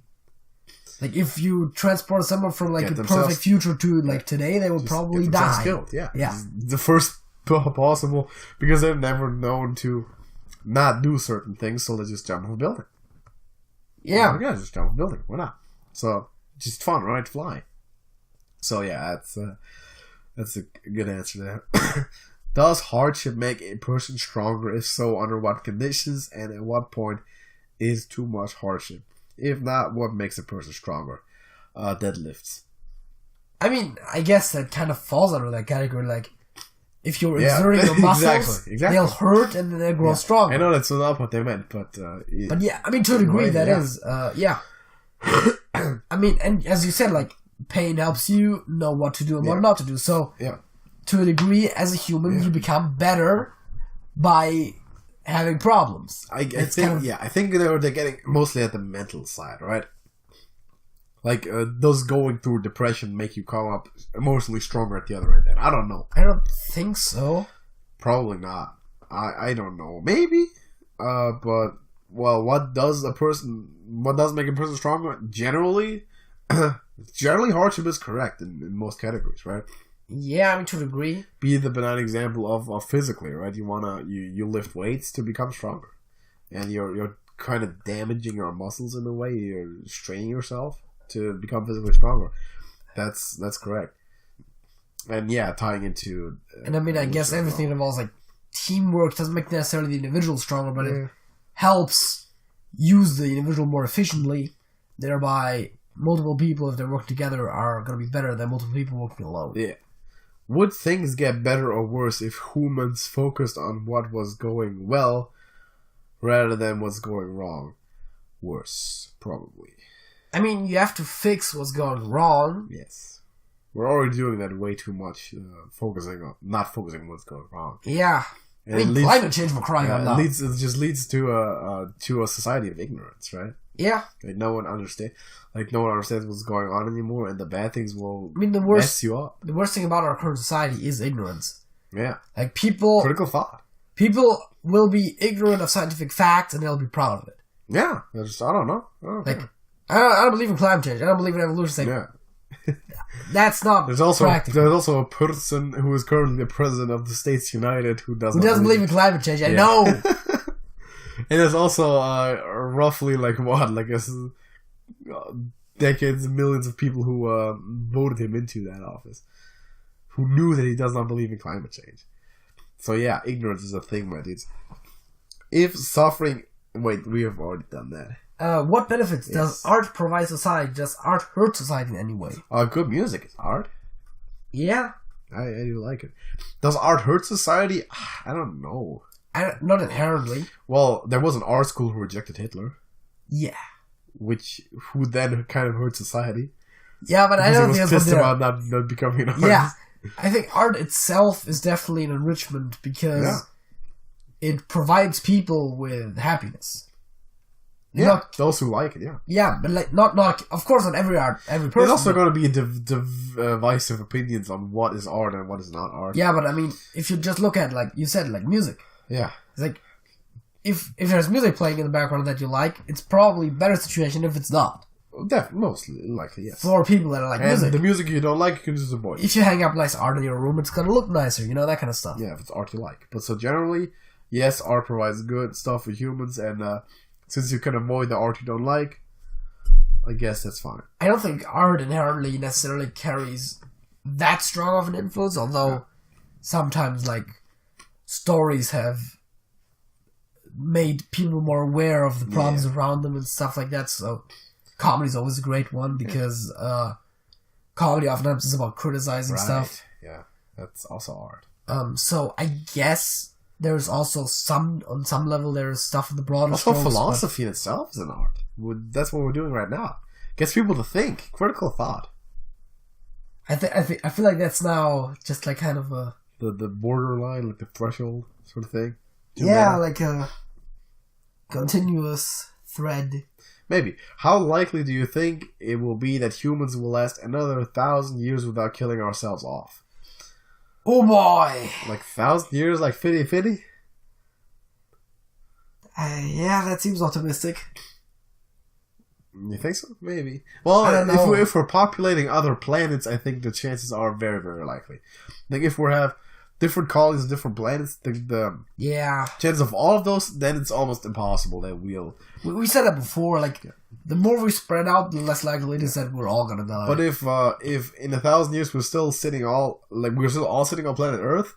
if you transport someone from like a perfect future to like today, they would probably die. Killed. Yeah, yeah. The first possible because they're never known to not do certain things, so they just jump off a building. Yeah. Yeah, just jump off a building. Why not? So, just fun, right? Fly. So, yeah, that's a good answer there. Does hardship make a person stronger? If so, under what conditions? And at what point is too much hardship? If not, what makes a person stronger? Deadlifts. I mean, I guess that kind of falls under that category. Like, if you're exerting your muscles, exactly. they'll hurt and then they'll grow stronger. I know that's not what they meant, but yeah, I mean, to a degree, that is, yeah. I mean, and as you said, like, pain helps you know what to do and what not to do. So, to a degree, as a human, you become better by having problems. I think they're getting mostly at the mental side, right? Like, does going through depression make you come up emotionally stronger at the other end? I don't know. I don't think so. Probably not. I don't know. Maybe. But, well, what does make a person stronger? Generally hardship is correct in most categories, right? Yeah, I mean, to a degree. Be the benign example of physically, right? You lift weights to become stronger. And you're kind of damaging your muscles in a way. You're straining yourself to become physically stronger. That's correct. And yeah, tying into... and I mean, I guess everything involves, like, teamwork doesn't make necessarily the individual stronger, but it helps use the individual more efficiently, thereby multiple people, if they work together, are going to be better than multiple people working alone. Yeah. Would things get better or worse if humans focused on what was going well rather than what's going wrong? Worse, probably. I mean, you have to fix what's going wrong. Yes. We're already doing that way too much, not focusing on what's going wrong. Yeah. And I mean, climate change, we're crying out loud. It just leads to a society of ignorance, right? Yeah. Like no one understands what's going on anymore, and the bad things will mess you up. The worst thing about our current society is ignorance. Yeah. Like critical thought. People will be ignorant of scientific facts, and they'll be proud of it. Yeah. I don't know. I don't believe in climate change. I don't believe in evolution. Yeah. That's not practical. There's also a person who is currently the president of the States United who doesn't believe in climate change. I know. And there's also roughly decades and millions of people who voted him into that office, who knew that he does not believe in climate change. So yeah, ignorance is a thing, my dudes. If suffering... Wait, we have already done that. What benefits does art provide society? Does art hurt society in any way? Good music is art. Yeah. I do like it. Does art hurt society? I don't know. Not inherently. Well, there was an art school who rejected Hitler. Yeah. Who then kind of hurt society. Yeah, but I don't think that's what they're... about not becoming an artist. Yeah. I think art itself is definitely an enrichment because it provides people with happiness. Yeah, those who like it, yeah. Yeah, but like not of course not every person. There's also going to be divisive opinions on what is art and what is not art. Yeah, but I mean, if you just look at, like you said, like music. Yeah. It's like, if there's music playing in the background that you like, it's probably a better situation if it's not. Definitely, most likely, yes. For people that like music. And the music you don't like, you can just avoid. If you hang up nice art in your room, it's going to look nicer, that kind of stuff. Yeah, if it's art you like. But so generally, yes, art provides good stuff for humans, and since you can avoid the art you don't like, I guess that's fine. I don't think art inherently necessarily carries that strong of an influence, although sometimes, like, stories have made people more aware of the problems around them and stuff like that, so comedy's always a great one, because comedy oftentimes is about criticizing stuff. Yeah, that's also art. So I guess there's also on some level, there's stuff in the broader strokes. Also, philosophy in itself is an art. That's what we're doing right now. Gets people to think. Critical thought. I feel like that's now just like kind of a... The borderline, like the threshold sort of thing. Like a continuous thread. Maybe. How likely do you think it will be that humans will last another 1,000 years without killing ourselves off? Oh boy! Like 1,000 years, like 50-50? Yeah, that seems optimistic. You think so? Maybe. Well, if we're populating other planets, I think the chances are very, very likely. Like if we have different colonies, different planets, the chance of all of those, then it's almost impossible that we'll... We said that before, like, the more we spread out, the less likely it is that we're all gonna die. But if in 1,000 years we're still all sitting on planet Earth,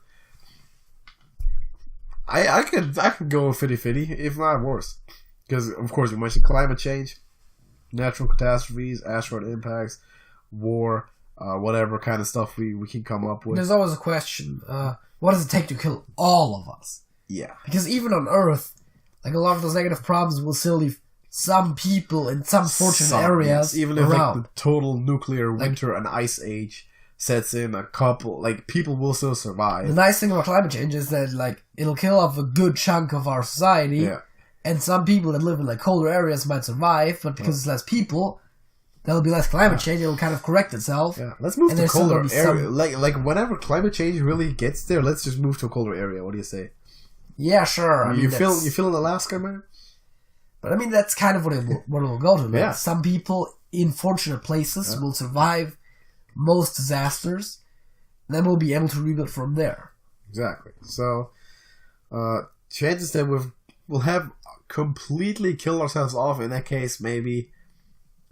I can go 50-50, if not worse. Because, of course, we mentioned climate change, natural catastrophes, asteroid impacts, war, whatever kind of stuff we can come up with. There's always a question, what does it take to kill all of us? Yeah. Because even on Earth, like a lot of those negative problems will still leave some people in some fortunate areas yes, even if like the total nuclear winter and ice age sets in, people will still survive. The nice thing about climate change is that like it'll kill off a good chunk of our society, and some people that live in like colder areas might survive, but because it's less people, there'll be less climate change. It'll kind of correct itself. Yeah, let's move to colder area. Like whenever climate change really gets there, let's just move to a colder area. What do you say? Yeah, sure. You feel in Alaska, man? But I mean, that's kind of what it will go to. Like, yeah. Some people in fortunate places will survive most disasters, and then we'll be able to rebuild from there. Exactly. So, chances that we'll have completely killed ourselves off in that case, maybe.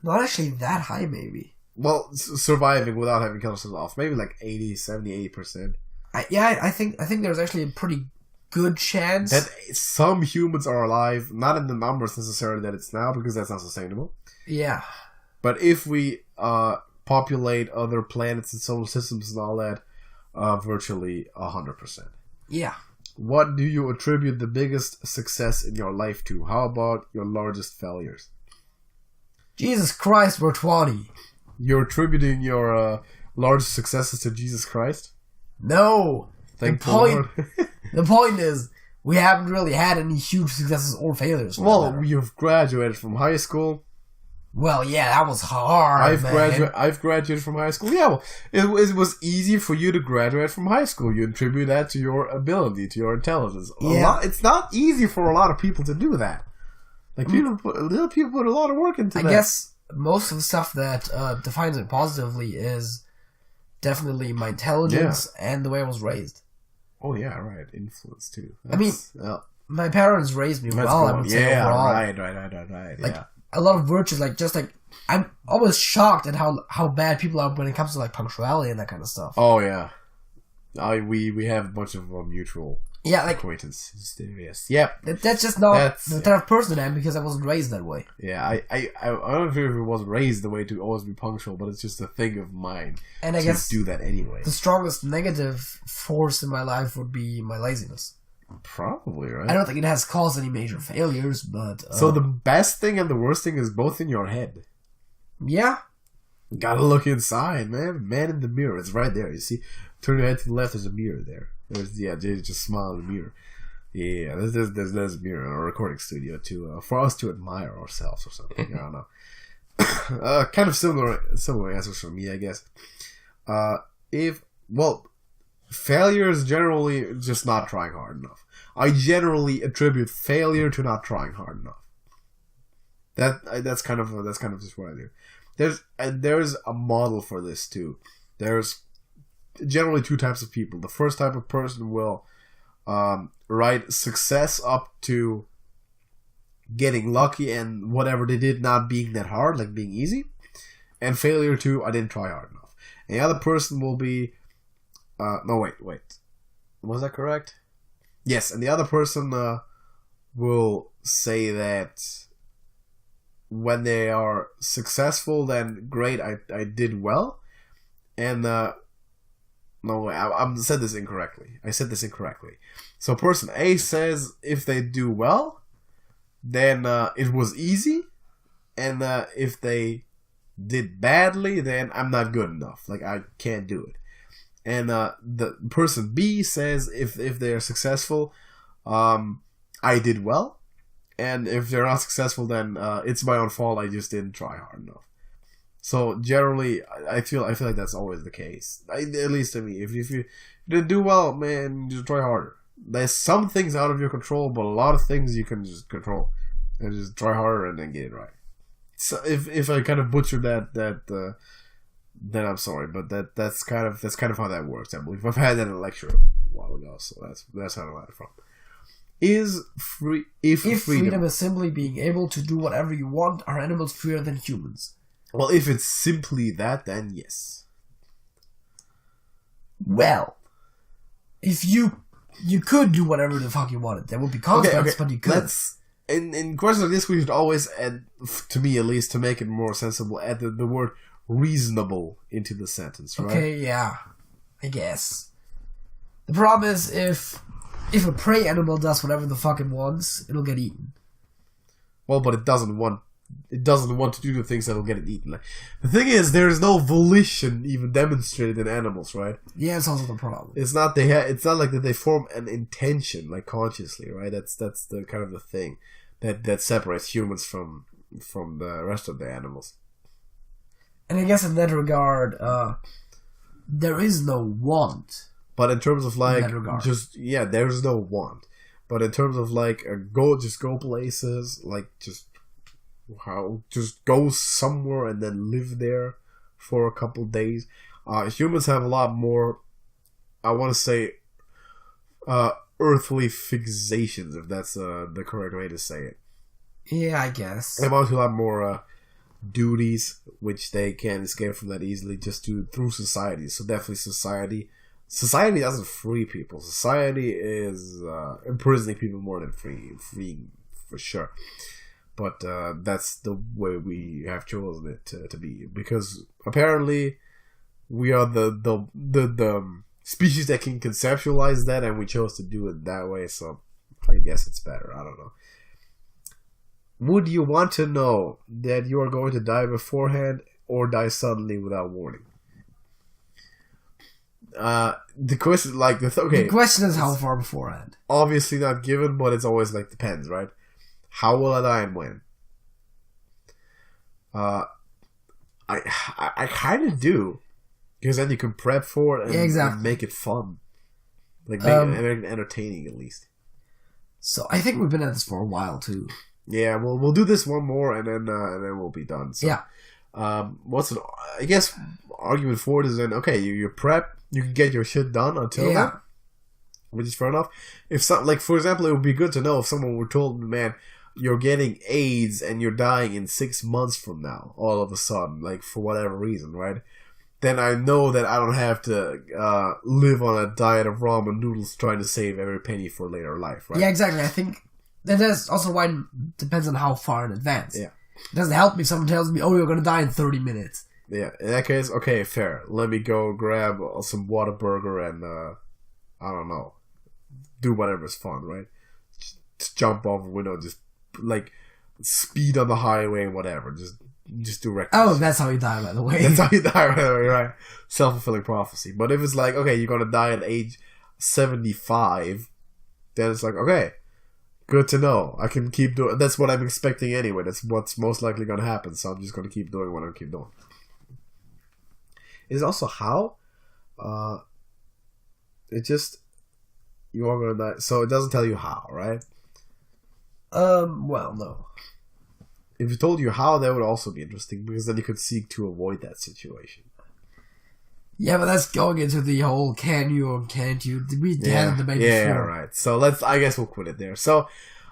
Not actually that high, maybe. Well, surviving without having killed ourselves off, maybe like 80, 70, 80%. I think there's actually a pretty good chance that some humans are alive, not in the numbers necessarily that it's now, because that's not sustainable. Yeah. But if we populate other planets and solar systems and all that, virtually 100%. Yeah. What do you attribute the biggest success in your life to? How about your largest failures? Jesus Christ, we're 20. You're attributing your largest successes to Jesus Christ? No. Thank the point. The point is, we haven't really had any huge successes or failures. Well, you've graduated from high school. Well, yeah, that was hard. I've graduated from high school. Yeah, well, it was easy for you to graduate from high school. You attribute that to your ability, to your intelligence. It's not easy for a lot of people to do that. Like people put a lot of work into that. I guess most of the stuff that defines it positively is definitely my intelligence and the way I was raised. Oh yeah, right. Influence too. My parents raised me well. I would say overall. Right. Like a lot of virtues, I'm always shocked at how bad people are when it comes to like punctuality and that kind of stuff. Oh yeah, we have a bunch of mutual acquaintances. Yes. Yep. That's just not the type of person I am because I wasn't raised that way. Yeah, I don't know if it wasn't raised the way to always be punctual, but it's just a thing of mine. And I guess do that anyway. The strongest negative force in my life would be my laziness. Probably, right? I don't think it has caused any major failures, but... So the best thing and the worst thing is both in your head. Yeah. You gotta look inside, man. Man in the mirror. It's right there. You see? Turn your head to the left, there's a mirror there. Just smile in the mirror. Yeah, there's a mirror in our recording studio for us to admire ourselves or something. I don't know. Kind of similar answers from me, I guess. Failure is generally just not trying hard enough. I generally attribute failure to not trying hard enough. That's kind of just what I do. There's a model for this too. There's generally two types of people. The first type of person will write success up to getting lucky and whatever they did not being that hard, like being easy, and failure to I didn't try hard enough. And the other person will be wait. Was that correct? Yes, and the other person will say that when they are successful, then great, I did well. And I said this incorrectly. So person A says if they do well, then it was easy. And if they did badly, then I'm not good enough. Like, I can't do it. And the person B says if they are successful, I did well. And if they're not successful, then it's my own fault. I just didn't try hard enough. So generally, I feel like that's always the case. At least to me. If you didn't do well, man, just try harder. There's some things out of your control, but a lot of things you can just control. And just try harder and then get it right. So if I kind of butchered then I'm sorry, but that's kind of how that works. I believe I've had that in a lecture while ago, so that's how I got it from. If freedom is simply being able to do whatever you want, are animals freer than humans? Well, if it's simply that, then yes. Well, if you could do whatever the fuck you wanted, there would be consequences, but you could. In questions like this, we should always add, to me at least, to make it more sensible, add the word reasonable into the sentence, right? Okay, yeah, I guess. The problem is if a prey animal does whatever the fuck it wants, it'll get eaten. Well, but it doesn't want to do the things that'll get it eaten. Like, the thing is, there is no volition even demonstrated in animals, right? Yeah, it's also the problem. It's not like that they form an intention like consciously, right? That's the kind of the thing that separates humans from the rest of the animals. And I guess in that regard, there is no want. But in terms of like there's no want. But in terms of like go places, like just go somewhere and then live there for a couple days. Humans have a lot more, I want to say, earthly fixations, if that's the correct way to say it. Yeah, I guess. They have a lot more duties, which they can't escape from that easily, just through society. So definitely society. Society doesn't free people. Society is imprisoning people more than freeing for sure. But that's the way we have chosen it to be, because apparently we are the species that can conceptualize that, and we chose to do it that way. So I guess it's better. I don't know. Would you want to know that you are going to die beforehand or die suddenly without warning? The question, like the question is how far beforehand. Obviously not given, but it's always like depends, right? How will I die and when? I kind of do, because then you can prep for it and make it fun, like make it entertaining at least. So I think we've been at this for a while too. Yeah, we'll do this one more and then we'll be done. So, yeah. I guess argument for it is then you prep, you can get your shit done until then, which is fair enough. For example, it would be good to know if someone were told, man, you're getting AIDS and you're dying in 6 months from now, all of a sudden, like for whatever reason, right? Then I know that I don't have to live on a diet of ramen noodles trying to save every penny for later life, right? Yeah, exactly. I think that's also why it depends on how far in advance. Yeah. It doesn't help me if someone tells me, oh, you're going to die in 30 minutes. Yeah, in that case, okay, fair. Let me go grab some Whataburger and, I don't know, do whatever's fun, right? Just jump off a window, just, like, speed on the highway and whatever. Just do reckless. Oh, that's how you die, by the way. That's how you die, right? Self-fulfilling prophecy. But if it's like, okay, you're gonna die at age 75, then it's like, okay, good to know. I can keep doing. That's what I'm expecting anyway. That's what's most likely gonna happen. So I'm just gonna keep doing what I keep doing. It's also how, it just, you are gonna die. So it doesn't tell you how, right? Well, no. If it told you how, that would also be interesting, because then you could seek to avoid that situation. Yeah, but that's going into the whole can you or can't you. We had a debate before. Yeah, right. So I guess we'll quit it there. So,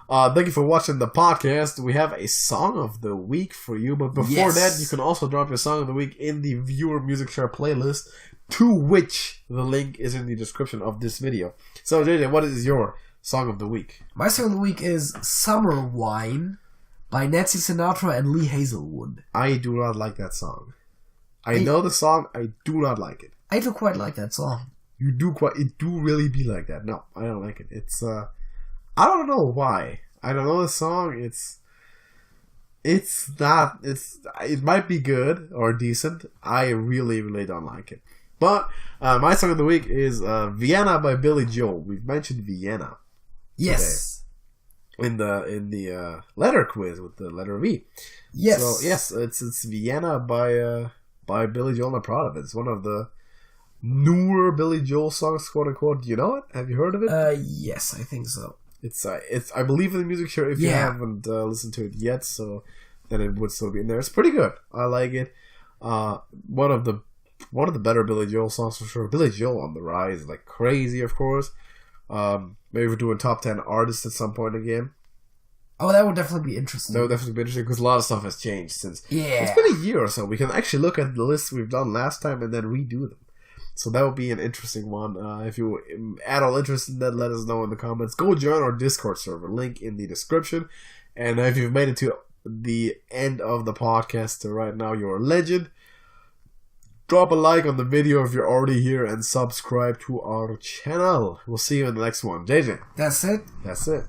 thank you for watching the podcast. We have a song of the week for you, but before that, you can also drop your song of the week in the viewer music share playlist, to which the link is in the description of this video. So, JJ, what is your song of the week? My song of the week is Summer Wine by Nancy Sinatra and Lee Hazelwood. I do not like that song. I know the song, I do not like it. I do quite like that song. It do really be like that. No, I don't like it. It's, I don't know why. I don't know the song. It might be good or decent. I really, really don't like it. But, my song of the week is, Vienna by Billy Joel. We've mentioned Vienna. Yes. Today. In the letter quiz with the letter V. Yes. So, yes, it's Vienna by Billy Joel. I'm proud of it. It's one of the newer Billy Joel songs, quote unquote. Do you know it? Have you heard of it? Yes, I think so. It's I believe in the music share if you haven't listened to it yet, so then it would still be in there. It's pretty good. I like it. One of the one of the better Billy Joel songs for sure. Billy Joel on the rise, like crazy, of course. Maybe we're doing top 10 artists at some point in the game. Oh, that would definitely be interesting. That would definitely be interesting because a lot of stuff has changed since. Yeah. It's been a year or so. We can actually look at the lists we've done last time and then redo them. So that would be an interesting one. If you at all interested in that, let us know in the comments. Go join our Discord server. Link in the description. And if you've made it to the end of the podcast right now, you're a legend. Drop a like on the video if you're already here and subscribe to our channel. We'll see you in the next one. JJ. That's it. That's it.